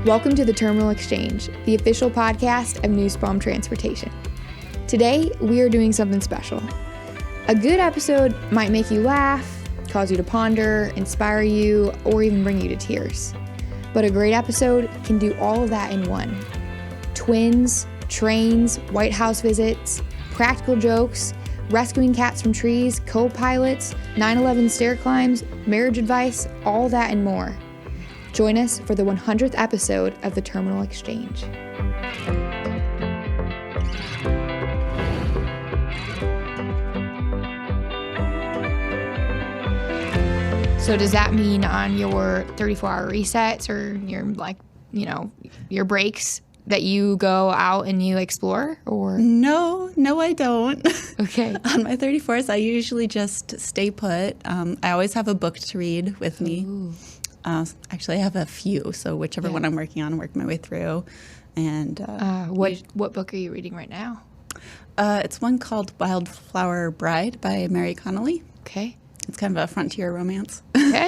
Welcome to the Terminal Exchange, the official podcast of Nussbaum Transportation. Today, we are doing something special. A good episode might make you laugh, cause you to ponder, inspire you, or even bring you to tears. But a great episode can do all of that in one. Twins, trains, White House visits, practical jokes, rescuing cats from trees, co-pilots, 9/11 stair climbs, marriage advice, all that and more. Join us for the 100th episode of the Terminal Exchange. So does that mean on your 34-hour resets or your breaks that you go out and you explore, or? No, I don't. Okay. On my 34th, I usually just stay put. I always have a book to read with me. Ooh. Actually, I have a few, so whichever one I'm working on, work my way through. And what book are you reading right now? It's one called Wildflower Bride by Mary Connolly. Okay. It's kind of a frontier romance. Okay.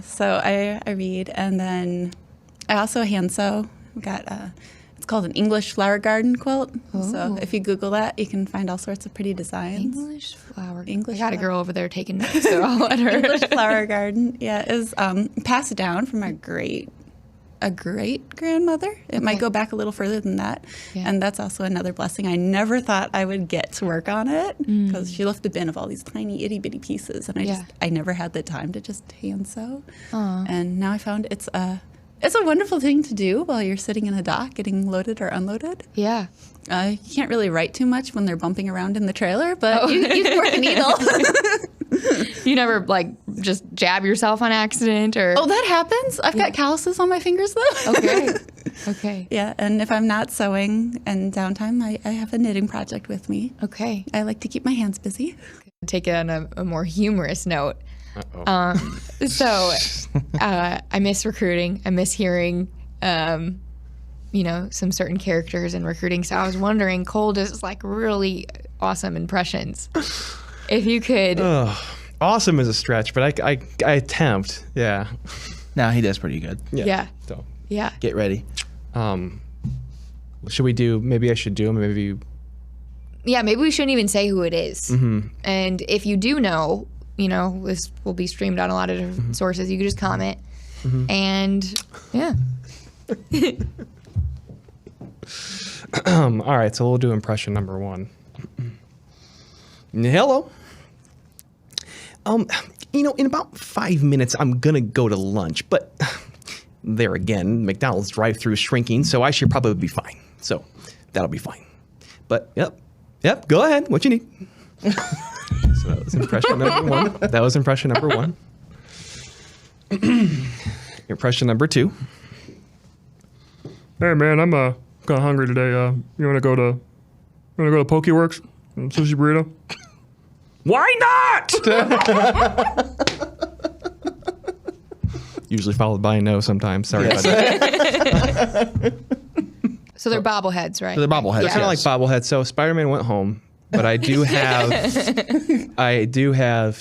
So I read, and then I also hand sew. I've got it's called an English flower garden quilt. Oh. So if you Google that, you can find all sorts of pretty designs. English flower. English I got a flower. girl over there taking notes, so I'll let her. English flower garden, yeah, is passed down from a great grandmother. It might go back a little further than that, and that's also another blessing. I never thought I would get to work on it because she left a bin of all these tiny itty bitty pieces, and I never had the time to just hand sew. And now I found it's a wonderful thing to do while you're sitting in a dock getting loaded or unloaded. Yeah. You can't really write too much when they're bumping around in the trailer, but you can work a needle. You never just jab yourself on accident or? Oh, that happens. I've got calluses on my fingers though. Okay. Yeah, and if I'm not sewing and downtime, I have a knitting project with me. Okay. I like to keep my hands busy. Take it on a more humorous note. So I miss recruiting. I miss hearing, some certain characters in recruiting. So I was wondering, Cole does really awesome impressions. If you could. Awesome is a stretch, but I attempt. Yeah. No, he does pretty good. Yeah. So Yeah. Get ready. should we do? Maybe I should do. Maybe. Yeah. Maybe we shouldn't even say who it is. Mm-hmm. And if you do know, this will be streamed on a lot of different sources. You could just comment. And yeah. All right, so we'll do impression number one. Hello. In about 5 minutes, I'm gonna go to lunch, but there again, McDonald's drive-thru shrinking, so I should probably be fine. So that'll be fine. But yep, go ahead. What you need? So that was impression number one. Impression number two. Hey man, I'm kind of hungry today. You wanna go to Pokeworks and sushi burrito? Why not? Usually followed by a no sometimes. Sorry about that. So they're bobbleheads, right? So they're bobbleheads. They're kind of like bobbleheads. So Spider-Man went home, but I do have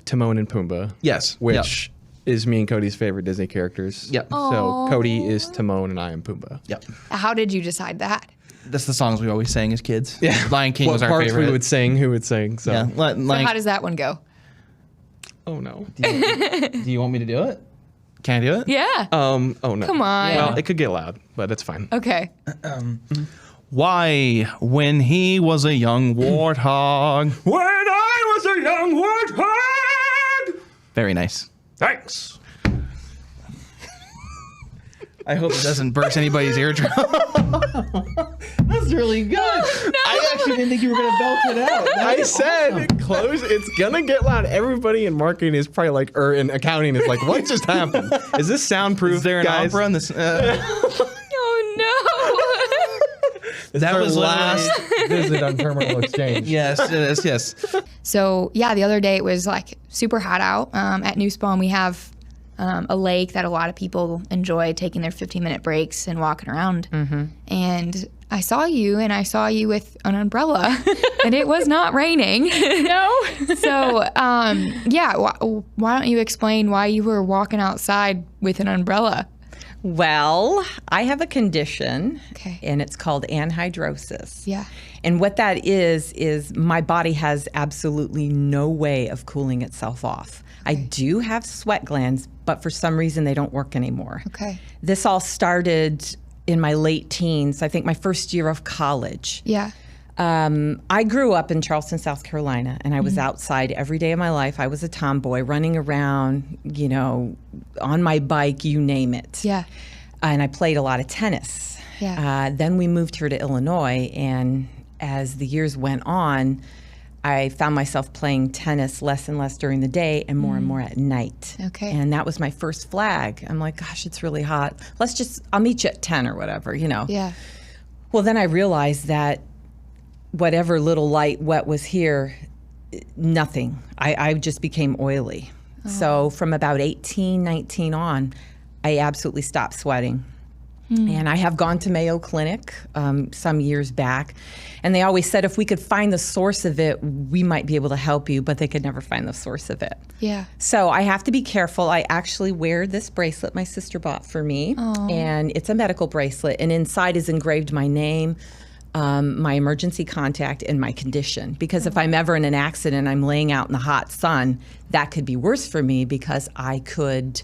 Timon and Pumbaa. Yes. Which is me and Cody's favorite Disney characters. Yep. So Cody is Timon and I am Pumbaa. Yep. How did you decide that? That's the songs we always sang as kids. Yeah. Lion King What was our parts favorite. who would sing. So. Yeah. So how does that one go? Oh no. Do you want me to do it? Can I do it? Yeah. Oh no. Come on. Well, it could get loud, but it's fine. Okay. Why, when he was a young warthog. When I was a young warthog! Very nice. Thanks. I hope it doesn't burst anybody's eardrum. That's really good. No. I actually didn't think you were going to belt it out. I said close. It's gonna get loud. Everybody in marketing is probably like, or in accounting is like, what just happened? Is this soundproof? Is there an guys? opera in this? Oh no. That was last visit on Terminal Exchange. Yes, it is. Yes. So yeah, the other day it was super hot out. At Nussbaum we have a lake that a lot of people enjoy taking their 15-minute breaks and walking around. And I saw you with an umbrella and it was not raining. No. So, yeah, why don't you explain why you were walking outside with an umbrella? Well, I have a condition, Okay. and it's called anhydrosis. Yeah. And what that is my body has absolutely no way of cooling itself off. I do have sweat glands, but for some reason they don't work anymore. Okay. This all started in my late teens, I think my first year of college. Yeah. I grew up in Charleston, South Carolina, and I was outside every day of my life. I was a tomboy, running around, on my bike, you name it. Yeah. And I played a lot of tennis. Yeah. Then we moved here to Illinois, and as the years went on, I found myself playing tennis less and less during the day and more at night. Okay. And that was my first flag. I'm like, gosh, it's really hot. I'll meet you at 10 or whatever, Yeah. Well, then I realized that whatever little light wet was here, nothing. I just became oily. So from about 18, 19 on, I absolutely stopped sweating. And I have gone to Mayo Clinic some years back, and they always said if we could find the source of it, we might be able to help you, but they could never find the source of it. Yeah. So I have to be careful. I actually wear this bracelet my sister bought for me, and it's a medical bracelet, and inside is engraved my name, my emergency contact, and my condition. Because if I'm ever in an accident, I'm laying out in the hot sun, that could be worse for me because I could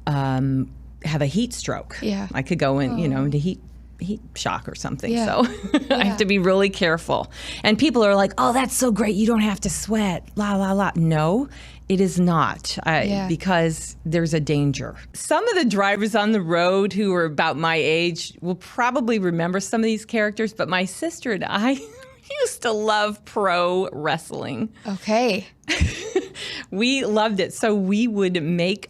have a heat stroke. Yeah. I could go in, into heat shock or something. Yeah. So I have to be really careful. And people are like, oh, that's so great. You don't have to sweat. La, la, la. No, it is not because there's a danger. Some of the drivers on the road who are about my age will probably remember some of these characters, but my sister and I used to love pro wrestling. Okay. We loved it. So we would make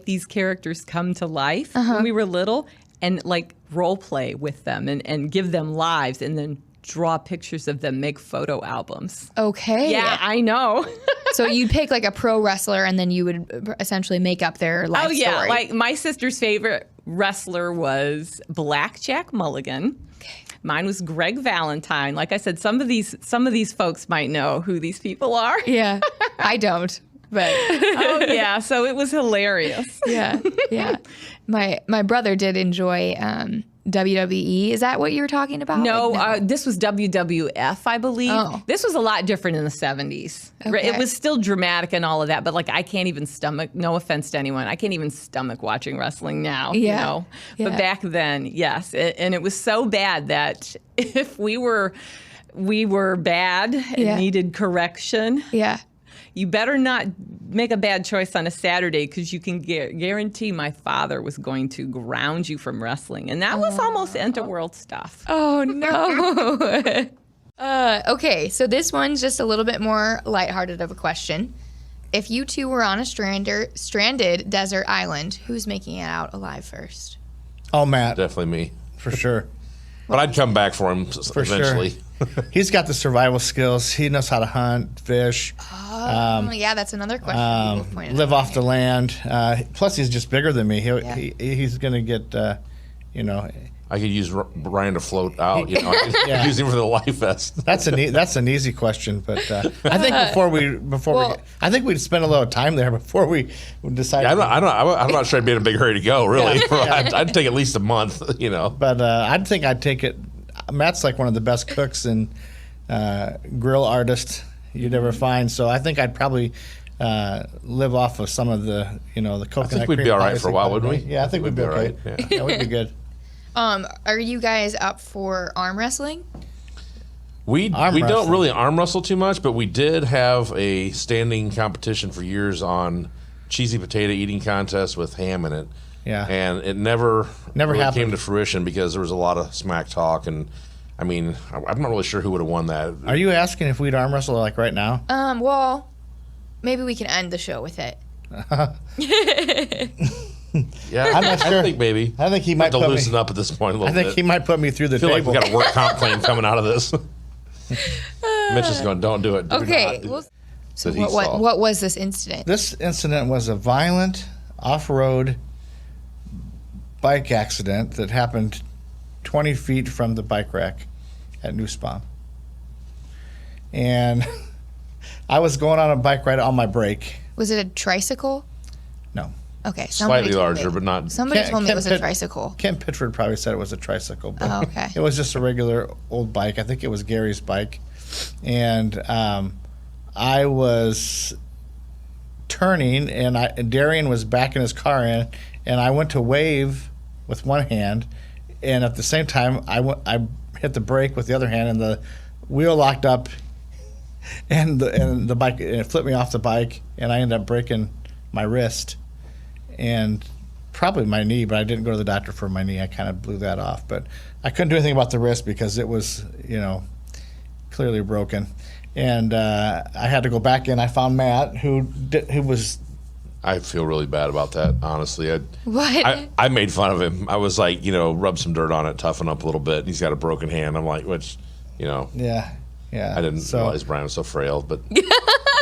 these characters come to life when we were little and like role play with them and give them lives and then draw pictures of them, make photo albums. Okay. Yeah, I know. So you'd pick like a pro wrestler and then you would essentially make up their life story. Like my sister's favorite wrestler was Blackjack Mulligan. Okay. Mine was Greg Valentine. Like I said, some of these folks might know who these people are. Yeah. I don't. But Oh yeah, so it was hilarious. yeah. My brother did enjoy WWE. Is that what you were talking about? No, Like, this was WWF, I believe. Oh. This was a lot different in the 70s. Okay. It was still dramatic and all of that, but like I can't even stomach, no offense to anyone, I can't even stomach watching wrestling now, Yeah. But Yeah. back then, yes. And it was so bad that if we were bad and needed correction, Yeah. you better not make a bad choice on a Saturday because you can guarantee my father was going to ground you from wrestling. And that was almost end-of-world stuff. Oh, no. Okay, so this one's just a little bit more lighthearted of a question. If you two were on a stranded desert island, who's making it out alive first? Oh, Matt, Definitely me. for sure. But I'd come back for him For eventually. sure. He's got the survival skills. He knows how to hunt, fish, Yeah, that's another question. people pointed live out. off the land. Plus, he's just bigger than me. He's going to get, I could use Ryan to float out. I could Yeah. use him for the life vest. That's an easy question, but I think I think we'd spend a little time there before we decide. Yeah, I'm not sure I'd be in a big hurry to go. Really, I'd take at least a month. But I'd think I'd take it. Matt's like one of the best cooks and grill artists you'd ever find. So I think I'd probably live off of some of the the coconut. I think we'd cream be all right pies for a and while, butter. wouldn't we? Yeah, I think we'd be all okay. right. Yeah, we'd be good. Are you guys up for arm wrestling? We wrestling. don't really arm wrestle too much, but we did have a standing competition for years on cheesy potato eating contest with ham in it. Yeah. And it never really happened. came to fruition because there was a lot of smack talk, and I mean, I'm not really sure who would have won that. Are you asking if we'd arm wrestle like right now? Well, maybe we can end the show with it. Yeah, I'm not sure. I think maybe. I think he Have might to put me- loosen up at this point a little I think bit. he might put me through the I feel like table. we got a work comp claim coming out of this. Mitch is going, don't do it. Do Okay. not." Well, so That he saw. what was this incident? This incident was a violent off-road bike accident that happened 20 feet from the bike rack at Nussbaum. And I was going on a bike ride on my break. Was it a tricycle? No. Okay. Slightly told larger, me. but not. Somebody told me it was a Pitt- tricycle. Ken Pitchford probably said it was a tricycle, but Oh, okay. it was just a regular old bike. I think it was Gary's bike. And I was turning, and Darian was backing his car in, and I went to wave with one hand, and at the same time, I hit the brake with the other hand, and the wheel locked up, and the bike, and it flipped me off the bike, and I ended up breaking my wrist and probably my knee, but I didn't go to the doctor for my knee. I kind of blew that off, but I couldn't do anything about the wrist because it was, clearly broken. And I had to go back in. I found Matt, who was. I feel really bad about that, honestly. What? I made fun of him. I was like, rub some dirt on it, toughen up a little bit. He's got a broken hand. I'm like, Yeah. I didn't realize Brian was so frail, but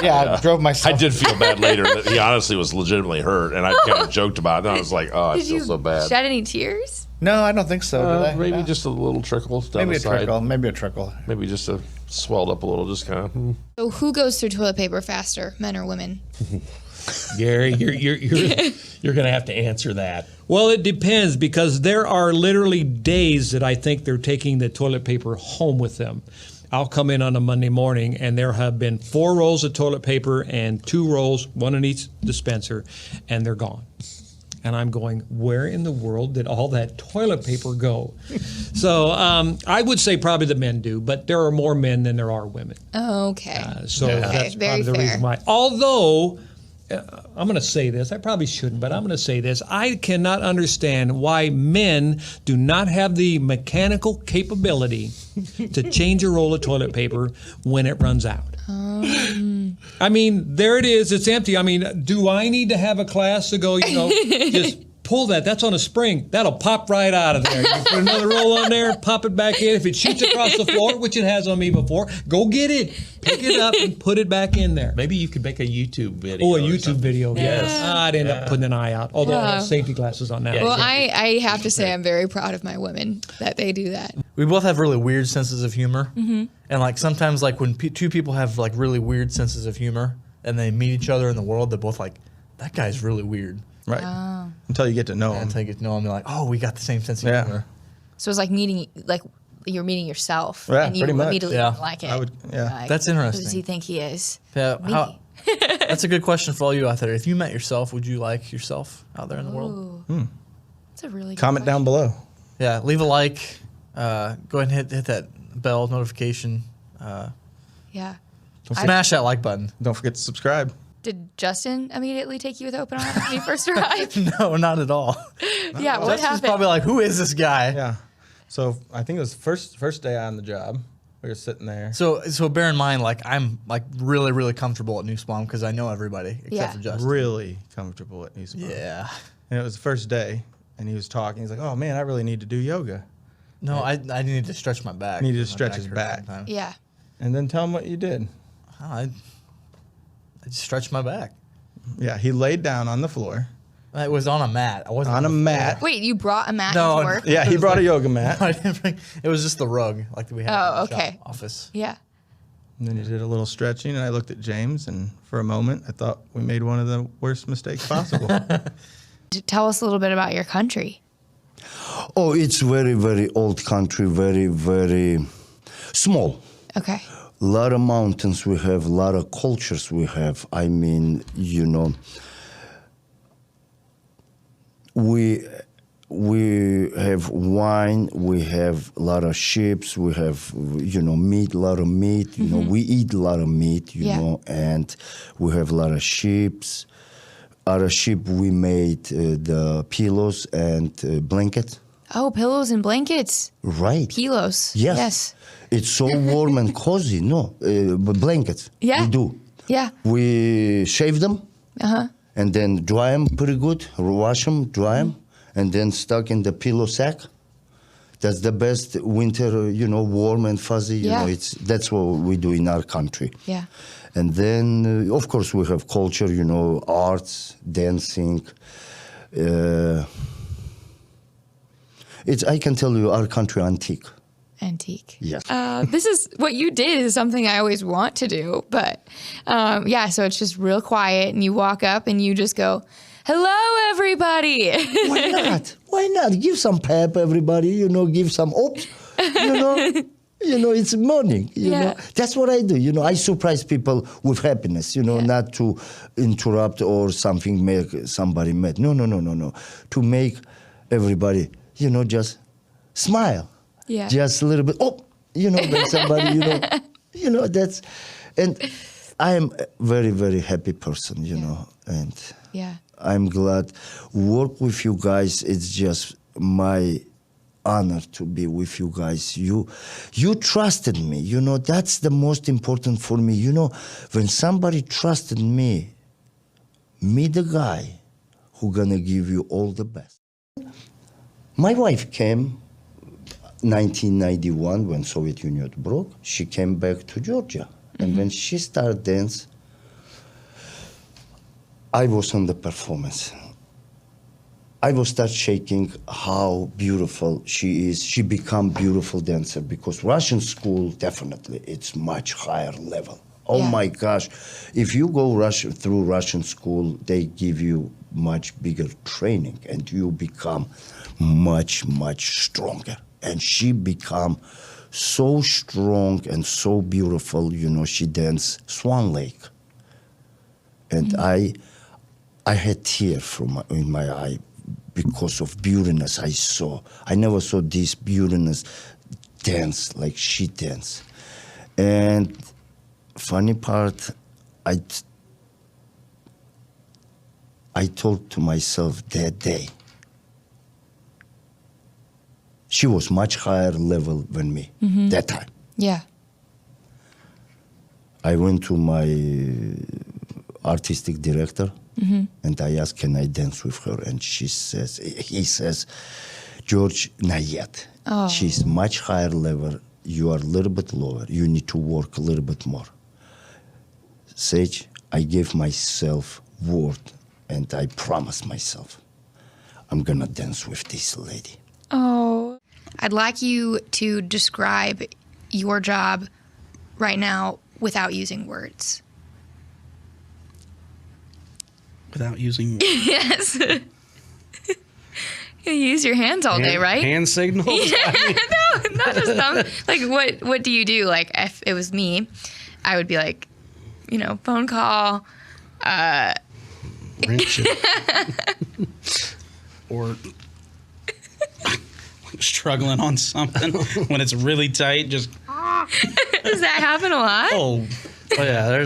I drove myself. I did feel bad later that he honestly was legitimately hurt, and I kind of joked about it. And I was like, I Did feel you so bad. shed any tears? No, I don't think so. Did I? Maybe No. just a little trickle down Maybe the a side. trickle. Maybe a trickle. Maybe just swelled up a little, just kind of. So who goes through toilet paper faster, men or women? Gary, you're going to have to answer that. Well, it depends, because there are literally days that I think they're taking the toilet paper home with them. I'll come in on a Monday morning and there have been 4 rolls of toilet paper and 2 rolls, 1 in each dispenser, and they're gone. And I'm going, where in the world did all that toilet paper go? So I would say probably the men do, but there are more men than there are women. Okay. So Okay, that's very probably the fair. reason why. Although, I'm going to say this. I probably shouldn't, but I'm going to say this. I cannot understand why men do not have the mechanical capability to change a roll of toilet paper when it runs out. I mean, there it is. It's empty. I mean, do I need to have a class to go, just pull that? That's on a spring. That'll pop right out of there. You put another roll on there, pop it back in. If it shoots across the floor, which it has on me before, go get it. Pick it up and put it back in there. Maybe you could make a YouTube video. Oh, a or YouTube something. video. Yes. I'd end up putting an eye out, although I have safety glasses on now. Yeah. Well, I have to say I'm very proud of my women that they do that. We both have really weird senses of humor, and like sometimes, like when two people have like really weird senses of humor, and they meet each other in the world, they're both like, "That guy's really weird." Right. Until you get to know him. Until you get to know them, you're like, "Oh, we got the same sense of Yeah. humor." So it's like you're meeting yourself, Yeah, and you pretty much. immediately Yeah. don't like it. I would- yeah. Like, That's Who does interesting. he think he is? Yeah, Me. that's a good question for all you out there. If you met yourself, would you like yourself out there in the world? That's a really good Comment down below. Yeah, leave a like. Go ahead and hit that bell notification. Yeah. Smash that like button. Don't forget to subscribe. Did Justin immediately take you with open arms when you first arrived? No, not at all. Yeah. What Justin's happened? probably like, "Who is this guy?" Yeah. So I think it was first day on the job. We were sitting there. So bear in mind, like I'm like really, really comfortable at Nussbaum because I know everybody except Yeah. for Justin. Really comfortable at Nussbaum. Yeah. And it was the first day, and he was talking. He's like, "Oh man, I really need to do yoga." No, I need to stretch my back. Needed to My stretch his hurt back. sometimes. Yeah. And then tell him what you did. I just stretched my back. Yeah, he laid down on the floor It was on a mat. I wasn't on a the floor. mat. Wait, you brought a mat No, to work? Yeah, he brought a yoga mat. I didn't bring, it was just the rug like we had Oh, in the okay. shop office. Yeah. And then he did a little stretching, and I looked at James, and for a moment, I thought we made one of the worst mistakes possible. Tell us a little bit about your country. Oh, it's very, very old country, very, very small. Okay. A lot of mountains we have, a lot of cultures we have. I mean, we have wine, we have a lot of sheep, we have, meat, a lot of meat. We eat a lot of meat, and we have a lot of sheep. Out of sheep, we made the pillows and blanket. Oh, pillows and blankets. Right. Pillows. Yes. Yes. It's so warm and cozy. No, but blankets. Yeah. We do. Yeah. We shave them. And then dry them pretty good. Wash them, dry them, and then stuck in the pillow sack. That's the best winter, warm and fuzzy. Yeah. That's what we do in our country. Yeah. And then, of course, we have culture, arts, dancing. I can tell you, our country antique. Antique. Yes. This is what you did is something I always want to do, but so it's just real quiet, and you walk up and you just go, "Hello, everybody." Why not? Why not? Give some pep, everybody. Give some hopes. It's morning. You know, that's what I do. I surprise people with happiness. Not to interrupt or something make somebody mad. No. To make everybody, just smile. Yeah. Just a little bit. Oh, when somebody, that's, and I am a very, very happy person, and I'm glad work with you guys. It's just my honor to be with you guys. You trusted me. That's the most important for me. When somebody trusted me, the guy who gonna give you all the best. My wife came 1991 when Soviet Union broke. She came back to Georgia. And when she started dance, I was on the performance. I will start shaking how beautiful she is. She become beautiful dancer because Russian school, definitely, it's much higher level. Oh my gosh. If you go through Russian school, they give you much bigger training and you become much, much stronger. And she become so strong and so beautiful. She danced Swan Lake. And I had tears in my eye because of beautiness I saw. I never saw this beautiness dance like she danced. And funny part, I thought to myself that day, she was much higher level than me that time. Yeah. I went to my artistic director and I asked, can I dance with her? And he says, George, not yet. Oh. She's much higher level. You are a little bit lower. You need to work a little bit more. Sage, I gave myself word and I promised myself, I'm gonna dance with this lady. Oh. I'd like you to describe your job right now without using words. Without using words? Yes. You use your hands all day, right? Hand signals? No, not just them. Like, what do you do? Like, if it was me, I would be like, phone call. Wrench it. Or struggling on something when it's really tight, just... Does that happen a lot? Oh yeah,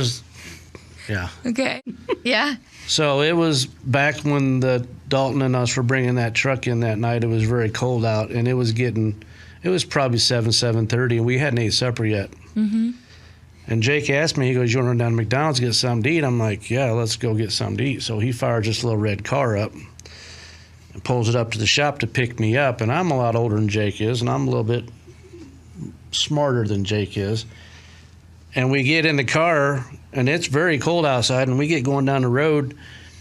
yeah. Okay. Yeah. So it was back when the Dalton and us were bringing that truck in that night. It was very cold out, and it was probably 7:30, and we hadn't ate supper yet. Mm-hmm. And Jake asked me, he goes, you want to run down to McDonald's, get something to eat? I'm like, yeah, let's go get something to eat. So he fires this little red car up and pulls it up to the shop to pick me up. And I'm a lot older than Jake is, and I'm a little bit smarter than Jake is. And we get in the car, and it's very cold outside, and we get going down the road,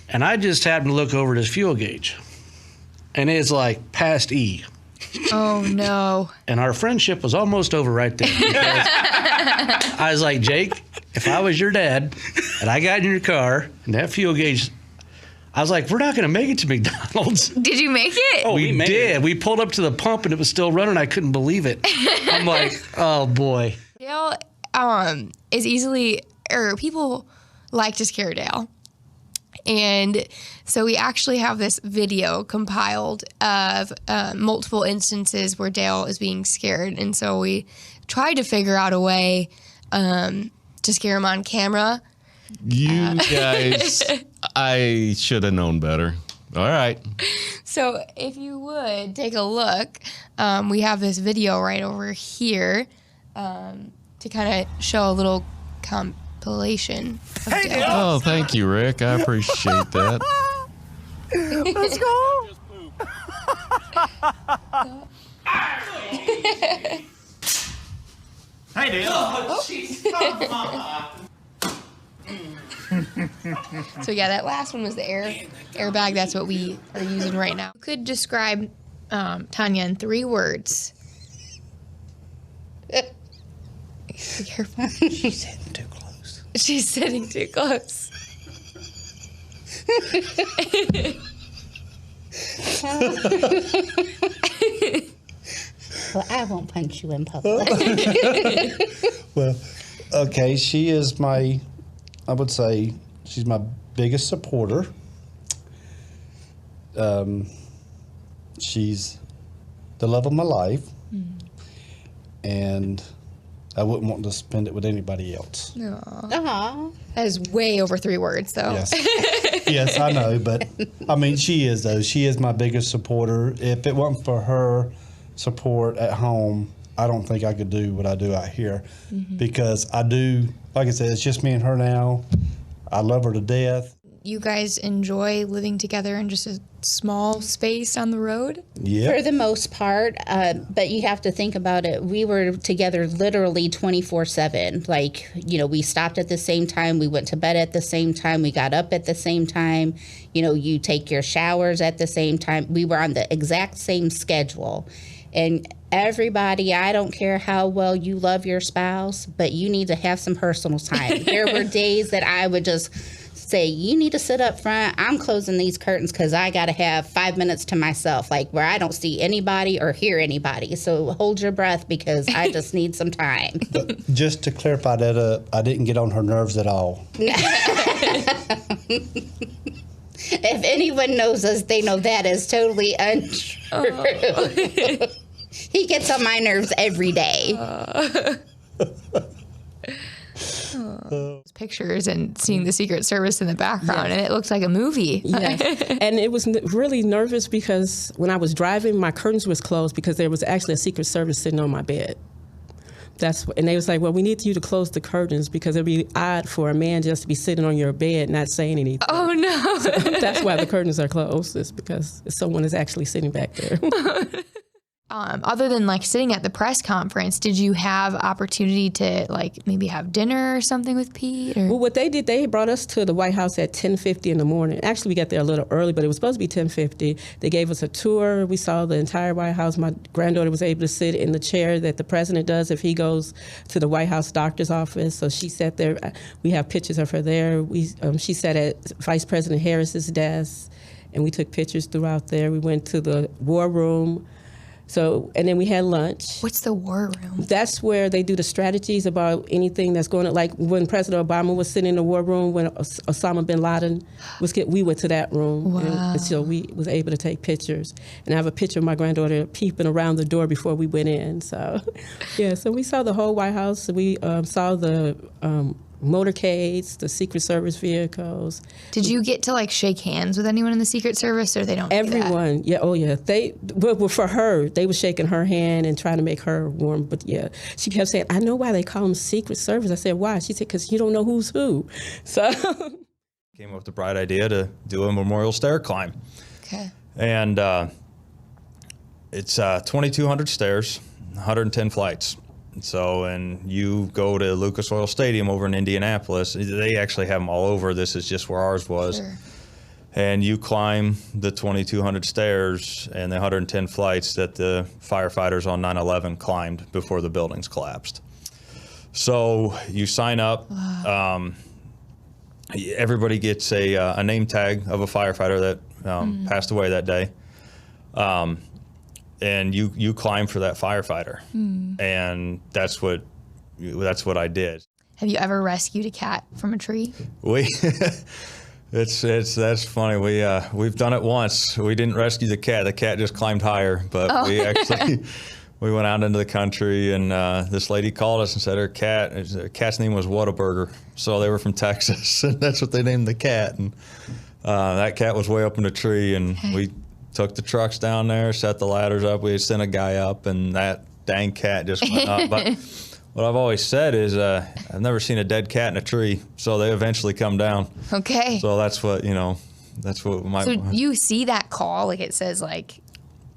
and I just happen to look over at his fuel gauge, and it's like past E. Oh, no. And our friendship was almost over right there. I was like, Jake, if I was your dad, and I got in your car, and that fuel gauge, I was like, we're not going to make it to McDonald's. Did you make it? Oh, we did. We pulled up to the pump, and it was still running. I couldn't believe it. I'm like, oh, boy. Dale is easily, or people like to scare Dale. And so we actually have this video compiled of multiple instances where Dale is being scared. And so we tried to figure out a way to scare him on camera. You guys, I should have known better. All right. So if you would take a look, we have this video right over here to kind of show a little compilation of Dale. Oh, thank you, Rick. I appreciate that. Let's go. Hey, Dale. Oh. So yeah, that last one was the airbag. That's what we are using right now. You could describe Tanya, in 3 words. Be careful. She's sitting too close. She's sitting too close. Well, I won't punch you in public. Well, okay, she is I would say, she's my biggest supporter. She's the love of my life. And I wouldn't want to spend it with anybody else. Aww. That is way over 3 words, though. Yes. Yes, I know, but I mean, she is, though. She is my biggest supporter. If it wasn't for her support at home, I don't think I could do what I do out here. Because I do, like I said, it's just me and her now. I love her to death. You guys enjoy living together in just a small space on the road? Yeah. For the most part, but you have to think about it. We were together literally 24/7. Like, you know, we stopped at the same time. We went to bed at the same time. We got up at the same time. You know, you take your showers at the same time. We were on the exact same schedule. And everybody, I don't care how well you love your spouse, but you need to have some personal time. There were days that I would just say, you need to sit up front. I'm closing these curtains because I got to have 5 minutes to myself, like where I don't see anybody or hear anybody. So hold your breath because I just need some time. But just to clarify that, I didn't get on her nerves at all. If anyone knows us, they know that is totally untrue. He gets on my nerves every day. Pictures and seeing the Secret Service in the background, and it looks like a movie. Yes. And it was really nervous because when I was driving, my curtains was closed because there was actually a Secret Service sitting on my bed. And they was like, well, we need you to close the curtains because it'd be odd for a man just to be sitting on your bed not saying anything. Oh, no. So that's why the curtains are closed, is because someone is actually sitting back there. Other than like sitting at the press conference, did you have opportunity to like maybe have dinner or something with Pete? Or? Well, what they did, they brought us to the White House at 10:50 in the morning. Actually, we got there a little early, but it was supposed to be 10:50. They gave us a tour. We saw the entire White House. My granddaughter was able to sit in the chair that the president does if he goes to the White House doctor's office. So she sat there. We have pictures of her there. She sat at Vice President Harris's desk, and we took pictures throughout there. We went to the war room. So, and then we had lunch. What's the war room? That's where they do the strategies about anything that's going on. Like when President Obama was sitting in the war room, when Osama bin Laden we went to that room. Wow. And so we was able to take pictures. And I have a picture of my granddaughter peeping around the door before we went in. So, yeah, so we saw the whole White House. We saw the motorcades, the Secret Service vehicles. Did you get to like shake hands with anyone in the Secret Service, or they don't? Everyone, yeah, oh yeah. Well, for her, they were shaking her hand and trying to make her warm. But yeah, she kept saying, "I know why they call them Secret Service." I said, "Why?" She said, "Because you don't know who's who." So came up with the bright idea to do a Memorial Stair Climb. Okay. And it's 2,200 stairs, 110 flights. So, and you go to Lucas Oil Stadium over in Indianapolis. They actually have them all over. This is just where ours was. Sure. And you climb the 2,200 stairs and the 110 flights that the firefighters on 9/11 climbed before the buildings collapsed. So you sign up. Wow. Everybody gets a name tag of a firefighter that passed away that day. And you climb for that firefighter, and that's what I did. Have you ever rescued a cat from a tree? That's funny. We've done it once. We didn't rescue the cat. The cat just climbed higher, but we went out into the country, and this lady called us and said her cat's name was Whataburger. So they were from Texas, and that's what they named the cat. And that cat was way up in the tree, and we took the trucks down there, set the ladders up. We sent a guy up, and that dang cat just went up. But what I've always said is I've never seen a dead cat in a tree, so they eventually come down. Okay. So that's what my... So you see that call, like it says like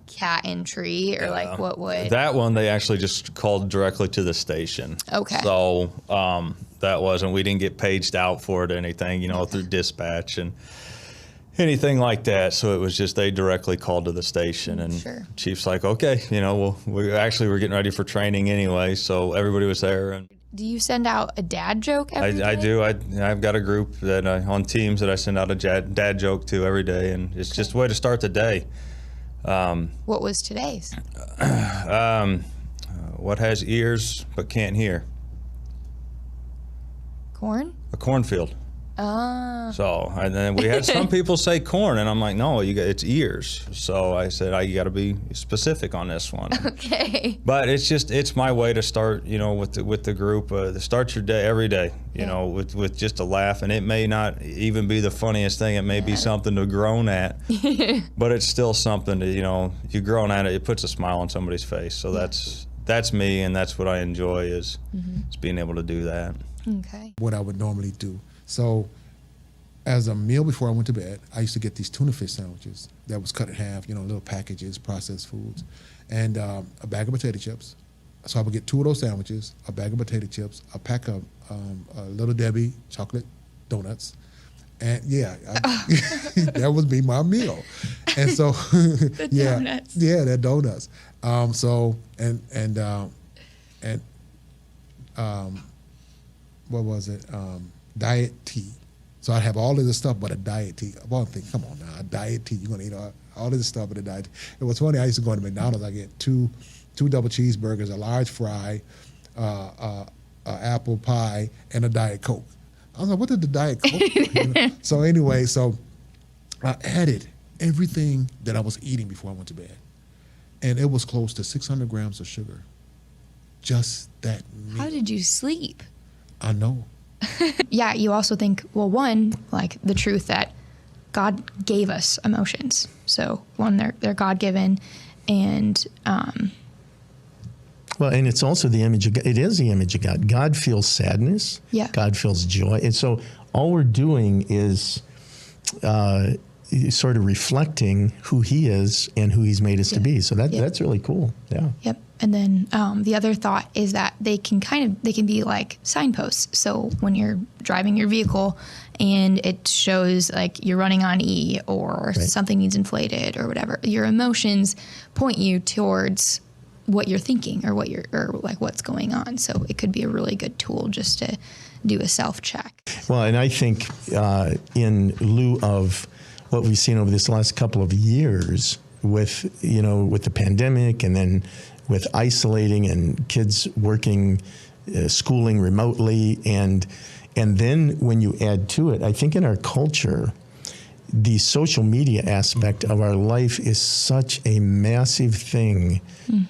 cat in tree, or like what would... That one, they actually just called directly to the station. Okay. So we didn't get paged out for it or anything, through dispatch. And anything like that. So it was just they directly called to the station, and Sure. Chief's like, okay, well, we're getting ready for training anyway, so everybody was there. And Do you send out a dad joke every day? I do. I've got a group that on Teams that I send out a dad joke to every day, and it's just a way to start the day. What was today's? What has ears but can't hear? Corn? A cornfield. Ah. So, and then we had some people say corn, and I'm like, no, it's ears. So I said, you got to be specific on this one. Okay. But it's my way to start, with the group, to start your day every day, with just a laugh. And it may not even be the funniest thing. It may be something to groan at, but it's still something to, you groan at it, it puts a smile on somebody's face. So that's me, and that's what I enjoy is being able to do that. Okay. What I would normally do. So as a meal before I went to bed, I used to get these tuna fish sandwiches that was cut in half, little packages, processed foods, and a bag of potato chips. So I would get 2 of those sandwiches, a bag of potato chips, a pack of Little Debbie chocolate donuts, and that would be my meal. And so, donuts. They're donuts. What was it? Diet tea. So I'd have all of this stuff but a diet tea. I'm thinking, come on now, a diet tea. You're going to eat all of this stuff but a diet tea. It was funny, I used to go to McDonald's. I get two double cheeseburgers, a large fry, apple pie, and a Diet Coke. I was like, what did the Diet Coke? So anyway, I added everything that I was eating before I went to bed. And it was close to 600 grams of sugar. Just that meal. How did you sleep? I know. Yeah, you also think, well, one, like the truth that God gave us emotions. So one, they're God-given, and well, and it's also the image of God. It is the image of God. God feels sadness. Yeah. God feels joy, and so all we're doing is sort of reflecting who He is and who He's made us to be. So that's really cool. Yeah. Yep. And then the other thought is that they can be like signposts. So when you're driving your vehicle and it shows like you're running on E or something needs inflated or whatever, your emotions point you towards what you're thinking or what's going on. So it could be a really good tool just to do a self-check. Well, and I think in lieu of what we've seen over this last couple of years with the pandemic and then with isolating and kids working, schooling remotely, and then when you add to it, I think in our culture, the social media aspect of our life is such a massive thing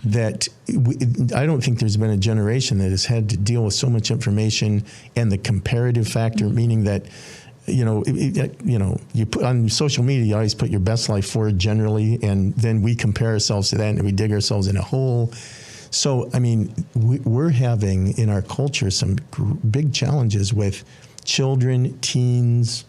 that I don't think there's been a generation that has had to deal with so much information and the comparative factor, meaning that you put on social media, you always put your best life forward generally, and then we compare ourselves to that and we dig ourselves in a hole. So, I mean, we're having in our culture some big challenges with children, teens,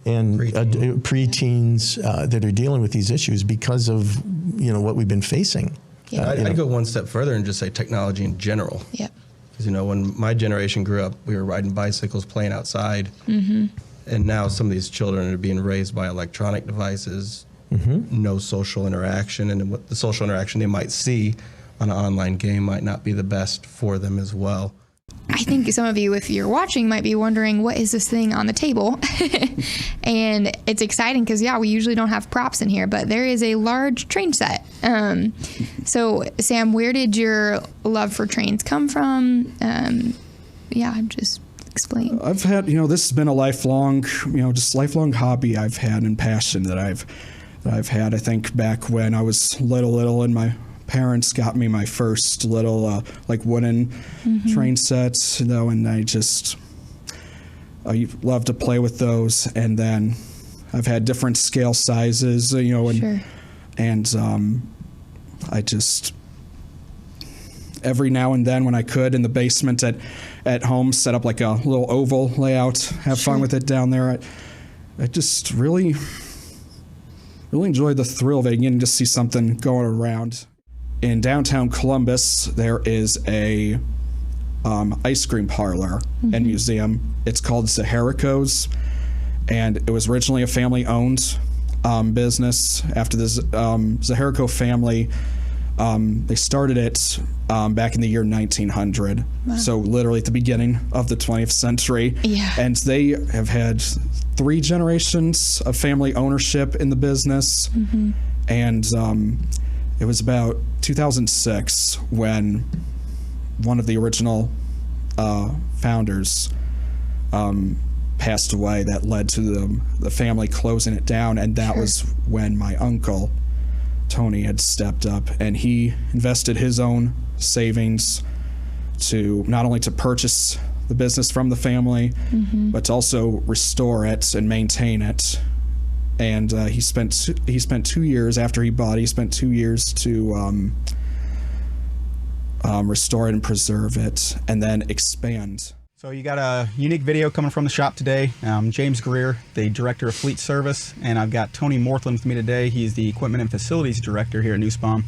and preteens that are dealing with these issues because of, what we've been facing. Yeah. I'd go one step further and just say technology in general. Yep. Because, when my generation grew up, we were riding bicycles, playing outside. Mm-hmm. And now some of these children are being raised by electronic devices, no social interaction, and what the social interaction they might see on an online game might not be the best for them as well. I think some of you, if you're watching, might be wondering, what is this thing on the table? And it's exciting because, we usually don't have props in here, but there is a large train set. So, Sam, where did your love for trains come from? Just explain. I've had, this has been a lifelong, lifelong hobby I've had and passion that I've had. I think back when I was little and my parents got me my first little wooden train sets, and I love to play with those. And then I've had different scale sizes, and I just every now and then when I could in the basement at home set up like a little oval layout, have fun with it down there. I just really enjoy the thrill of it, getting to see something going around. In downtown Columbus, there is a ice cream parlor and museum. It's called Zaharico's, and it was originally a family-owned business after the Zaharico family. They started it back in the year 1900, so literally at the beginning of the 20th century. Yeah. And they have had 3 generations of family ownership in the business. Mm-hmm. And it was about 2006 when one of the original founders passed away. That led to the family closing it down, and that was when my uncle Tony had stepped up, and he invested his own savings to not only to purchase the business from the family, but to also restore it and maintain it. And he spent 2 years after he bought it. He spent 2 years to restore it and preserve it, and then expand. So you got a unique video coming from the shop today. James Greer, the Director of Fleet Service, and I've got Tony Morthland with me today. He's the Equipment and Facilities Director here at Nussbaum.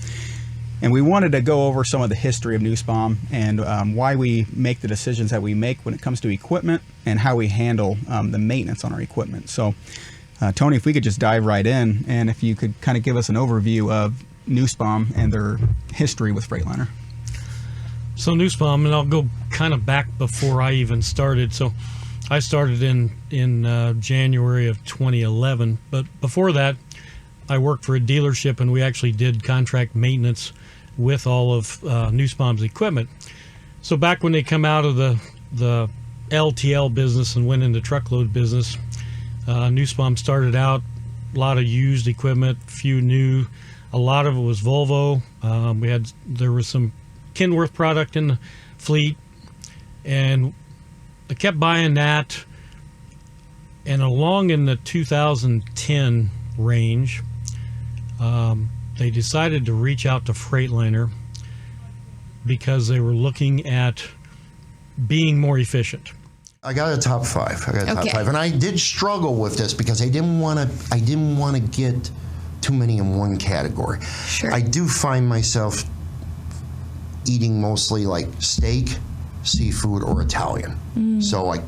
And we wanted to go over some of the history of Nussbaum and why we make the decisions that we make when it comes to equipment and how we handle the maintenance on our equipment. So Tony, if we could just dive right in, and if you could kind of give us an overview of Nussbaum and their history with Freightliner. So Nussbaum, and I'll go kind of back before I even started. So I started in January of 2011, but before that, I worked for a dealership, and we actually did contract maintenance with all of Nussbaum's equipment. So back when they come out of the LTL business and went into truckload business, Nussbaum started out a lot of used equipment, few new. A lot of it was Volvo. There was some Kenworth product in the fleet, and I kept buying that. And along in the 2010 range, they decided to reach out to Freightliner because they were looking at being more efficient. I got a top 5. And I did struggle with this because I didn't want to get too many in one category. Sure. I do find myself eating mostly like steak, seafood, or Italian. So I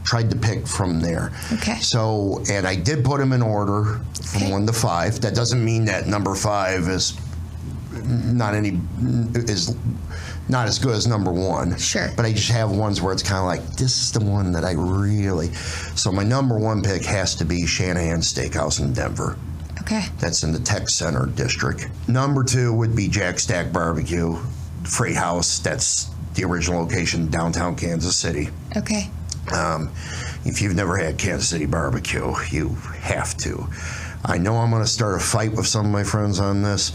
tried to pick from there. Okay. So, and I did put them in order from 1 to 5. That doesn't mean that number 5 is not as good as number 1. Sure. But I just have ones where it's kind of like, this is the one that I really. So my number 1 pick has to be Shanahan Steakhouse in Denver. Okay. That's in the Tech Center district. Number 2 would be Jack Stack Barbecue, Freight House. That's the original location, downtown Kansas City. Okay. If you've never had Kansas City barbecue, you have to. I know I'm going to start a fight with some of my friends on this,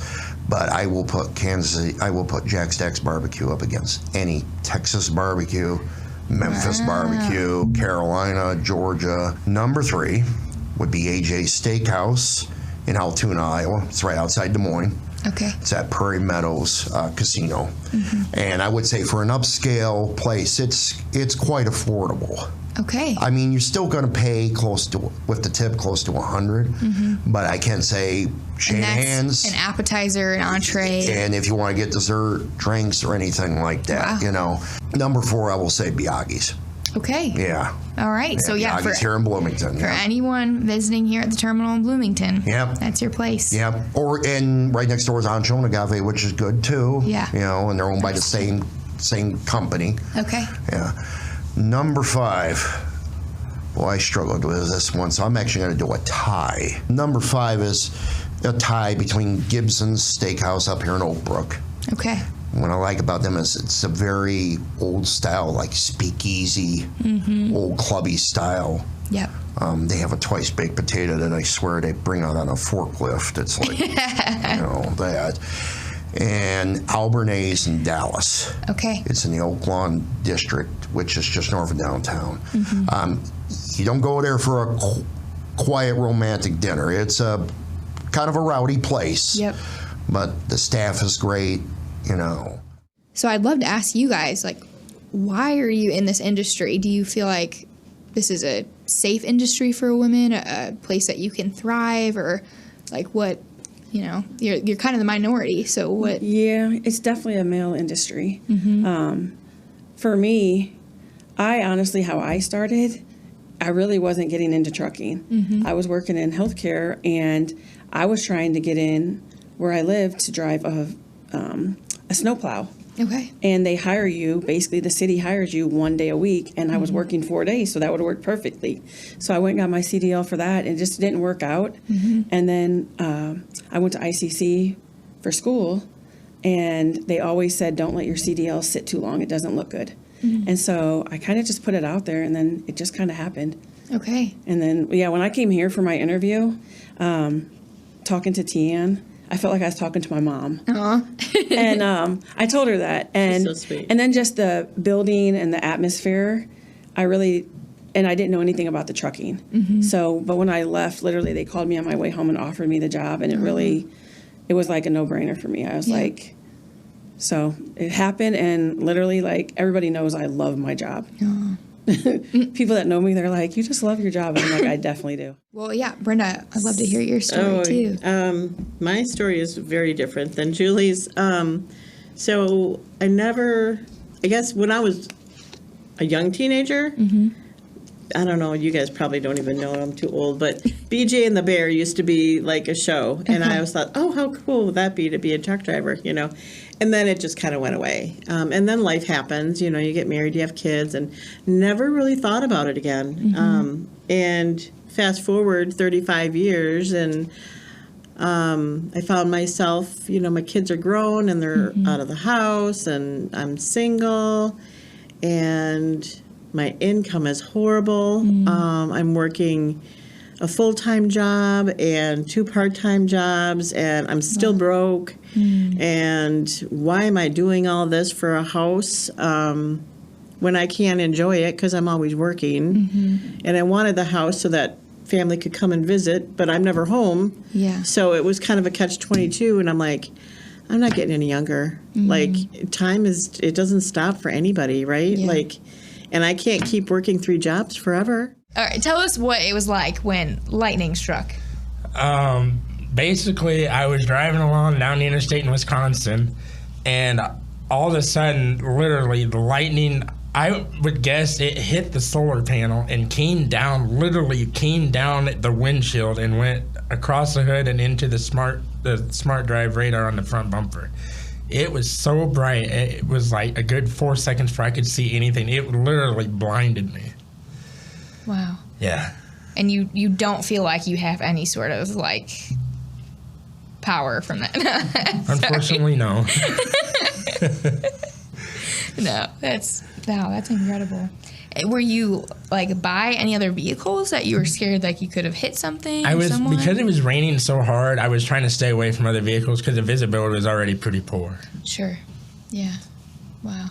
but I will put Jack Stack's barbecue up against any Texas barbecue, Memphis barbecue, Carolina, Georgia. Number 3 would be AJ's Steakhouse in Altoona, Iowa. It's right outside Des Moines. Okay. It's at Prairie Meadows Casino. And I would say for an upscale place, it's quite affordable. Okay. I mean, you're still going to pay close to, with the tip, close to 100. But I can say Shanahan's. An appetizer, an entree. And if you want to get dessert, drinks, or anything like that, you know. Number 4, I will say Biaggi's. Okay. Yeah. All right. So yeah, Biaggi's here in Bloomington. For anyone visiting here at the terminal in Bloomington. Yep. That's your place. Yep. And right next door is Ancho and Agave, which is good too. Yeah. You know, and they're owned by the same company. Okay. Yeah. Number 5. Well, I struggled with this one, so I'm actually going to do a tie. Number 5 is a tie between Gibson's Steakhouse up here in Oak Brook. Okay. What I like about them is it's a very old style, like speakeasy, old clubby style. Yep. They have a twice baked potato that I swear they bring out on a forklift. It's like, that. And Albernays in Dallas. Okay. It's in the Oak Lawn district, which is just north of downtown. You don't go there for a quiet romantic dinner. It's a kind of a rowdy place. Yep. But the staff is great, you know. So I'd love to ask you guys, like, why are you in this industry? Do you feel like this is a safe industry for women, a place that you can thrive, or like what, you know, you're kind of the minority, so what? Yeah, it's definitely a male industry. For me, I honestly, how I started I really wasn't getting into trucking. I was working in healthcare, and I was trying to get in where I live to drive a snowplow. Okay. And they hire you, basically the city hires you 1 day a week, and I was working 4 days, so that would have worked perfectly. So I went and got my CDL for that, and it just didn't work out. And then I went to ICC for school, and they always said, don't let your CDL sit too long, it doesn't look good. And so I kind of just put it out there, and then it just kind of happened. Okay. And then, yeah, when I came here for my interview, talking to Tian, I felt like I was talking to my mom. And I told her that. And, so sweet. And then just the building and the atmosphere, I didn't know anything about the trucking. So, but when I left, literally they called me on my way home and offered me the job. And it was like a no-brainer for me. I was like, so it happened. And literally, like, everybody knows I love my job. People that know me, they're like, you just love your job. And I'm like, I definitely do. Well, yeah, Brenda, I'd love to hear your story too. My story is very different than Julie's. So I guess when I was a young teenager, I don't know, you guys probably don't even know, I'm too old, but BJ and the Bear used to be like a show. And I always thought, oh, how cool would that be to be a truck driver, you know? And then it just kind of went away. And then life happens, you know, you get married, you have kids, and never really thought about it again. And fast forward 35 years, and I found myself, you know, my kids are grown and they're out of the house, and I'm single, and my income is horrible. I'm working a full-time job and 2 part-time jobs, and I'm still broke. And why am I doing all this for a house when I can't enjoy it because I'm always working? And I wanted the house so that family could come and visit, but I'm never home. Yeah. So it was kind of a catch-22, and I'm like, I'm not getting any younger. Like, time it doesn't stop for anybody, right? Yeah. Like, and I can't keep working 3 jobs forever. All right, tell us what it was like when lightning struck. Basically, I was driving along down the interstate in Wisconsin, and all of a sudden, literally, the lightning, I would guess it hit the solar panel and came down the windshield and went across the hood and into the smart drive radar on the front bumper. It was so bright. It was like a good 4 seconds before I could see anything. It literally blinded me. Wow. Yeah. And you don't feel like you have any sort of like power from that. Unfortunately, no. No, that's incredible. Were you like by any other vehicles that you were scared like you could have hit something? Because it was raining so hard, I was trying to stay away from other vehicles because the visibility was already pretty poor. Sure. Yeah. Wow.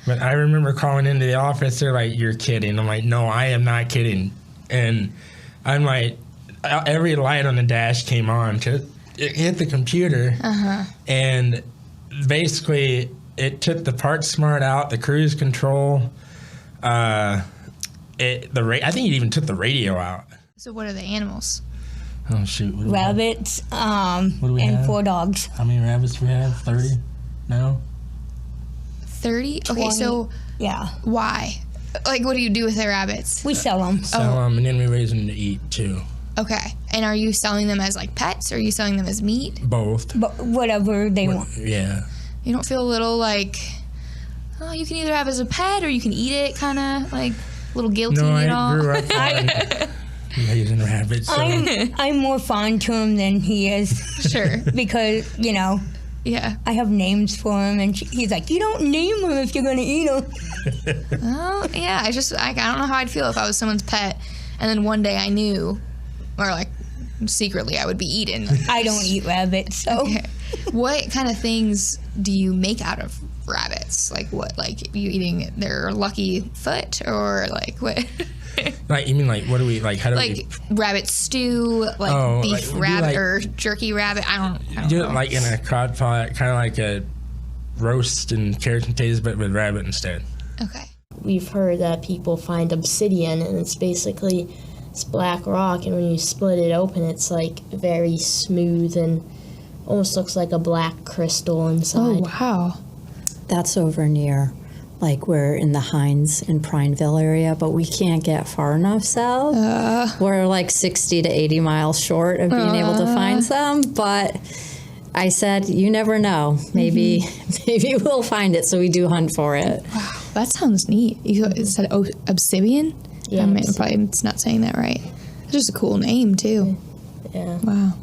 But I remember calling into the office, they're like, you're kidding. I'm like, no, I am not kidding. And I'm like, every light on the dash came on. It hit the computer. And basically, it took the part smart out, the cruise control. I think it even took the radio out. So what are the animals? Oh, shoot. Rabbits and have? 4 dogs. How many rabbits do we have? 30 now? 30? Okay, so yeah. Why? Like, what do you do with the rabbits? We sell them. Sell them, and then we raise them to eat, too. Okay. And are you selling them as, like, pets, or are you selling them as meat? Both. But whatever they want. Yeah. You don't feel a little, like, oh, you can either have it as a pet, or you can eat it, kind of, like, a little guilty No, at I all? grew up raising rabbits. So. I'm more fond to him than he is. Sure. Because, you know, yeah, I have names for him, and he's like, you don't name him if you're going to eat him. Oh, yeah, I don't know how I'd feel if I was someone's pet, and then one day I knew, or, like, secretly I would be eaten. I don't eat rabbits, so. Okay. What kind of things do you make out of rabbits? Like what? Like you eating their lucky foot, or like what? Like you mean like what do we like? How do like we? Rabbit stew, like beef like, rabbit like, or jerky rabbit. I don't do know. it like in a crock pot, kind of like a roast and carrots and potatoes, but with rabbit instead. Okay. We've heard that people find obsidian, and it's basically black rock, and when you split it open, it's like very smooth and almost looks like a black crystal inside. Oh, wow. That's over near Like we're in the Hines and Prineville area, but we can't get far enough south. We're like 60 to 80 miles short of being able to find some, but I said, you never know. Maybe we'll find it, so we do hunt for it. Wow, that sounds neat. You said obsidian? Yes. I mean, probably it's not saying that right. It's just a cool name, too. Yeah. Wow.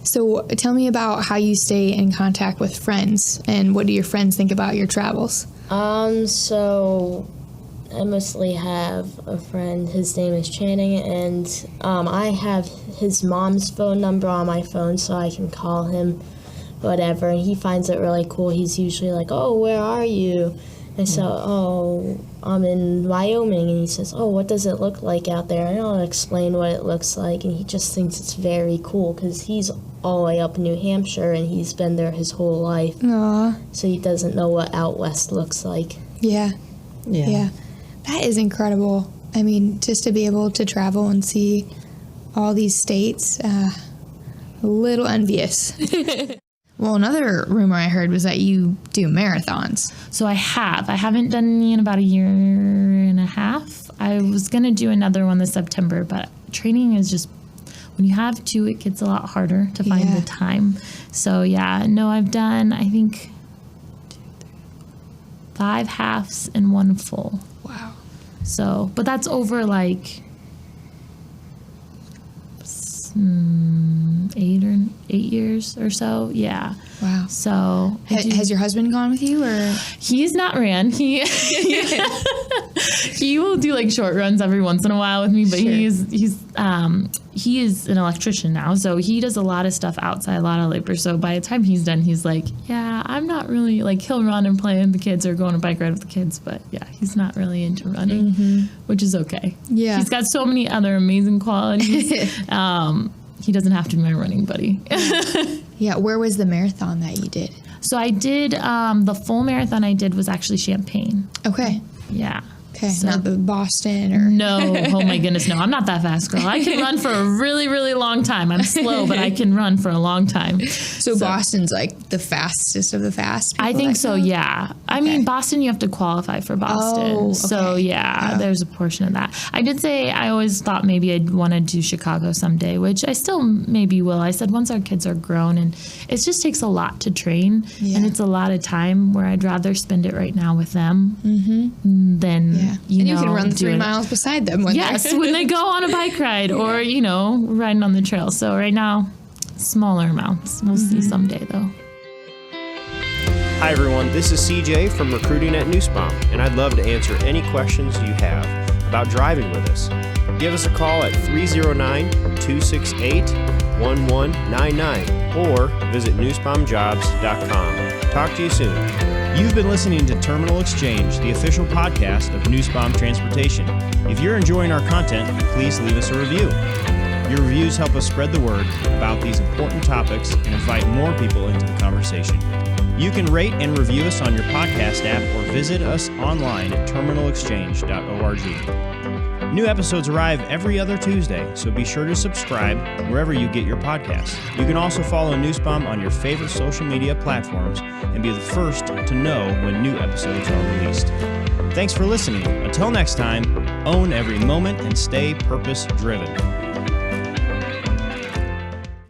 So tell me about how you stay in contact with friends, and what do your friends think about your travels? So I mostly have a friend, his name is Channing, and I have his mom's phone number on my phone so I can call him whatever, and he finds it really cool. He's usually like, oh, where are you? And so, oh, I'm in Wyoming, and he says, oh, what does it look like out there? And I'll explain what it looks like, and he just thinks it's very cool because he's all the way up in New Hampshire, and he's been there his whole life. Aww. So he doesn't know what out west looks like. Yeah. That is incredible. I mean, just to be able to travel and see all these states, a little envious. Well, another rumor I heard was that you do marathons. So I haven't done any in about a year and a half. I was going to do another one this September, but training is just, when you have two, it gets a lot harder to find the time. So I've done, I think, 5 halves and 1 full. Wow. So, but that's over like 8 years or so. Yeah. Wow. So has your husband gone with you, or? He's not ran. He will do like short runs every once in a while with me, but he is an electrician now, so he does a lot of stuff outside, a lot of labor. So by the time he's done, he's like, yeah, I'm not really, like, he'll run and play with the kids or go on a bike ride with the kids, but yeah, he's not really into running, which is okay. Yeah. He's got so many other amazing qualities. He doesn't have to be my running buddy. Yeah, where was the marathon that you did? So I did, the full marathon I did was actually Champaign. Okay. Yeah. Okay, So- not the Boston or... No, oh my goodness, no. I'm not that fast, girl. I can run for a really, really long time. I'm slow, but I can run for a long time. So Boston's like the fastest of the fast? I think so, yeah. I mean, Boston, you have to qualify for Boston. Oh, So, okay. there's a portion of that. I did say I always thought maybe I'd want to do Chicago someday, which I still maybe will. I said once our kids are grown, and it just takes a lot to train, and it's a lot of time where I'd rather spend it right now with them than, you can run 3 miles beside them when when they go on a bike ride or, riding on the trail. So right now, smaller amounts. We'll see someday, though. Hi, everyone. This is CJ from Recruiting at Nussbaum, and I'd love to answer any questions you have about driving with us. Give us a call at 309-268-1199 or visit nussbaumjobs.com. Talk to you soon. You've been listening to Terminal Exchange, the official podcast of Nussbaum Transportation. If you're enjoying our content, please leave us a review. Your reviews help us spread the word about these important topics and invite more people into the conversation. You can rate and review us on your podcast app or visit us online at terminalexchange.org. New episodes arrive every other Tuesday, so be sure to subscribe wherever you get your podcasts. You can also follow Nussbaum on your favorite social media platforms and be the first to know when new episodes are released. Thanks for listening. Until next time, own every moment and stay purpose-driven.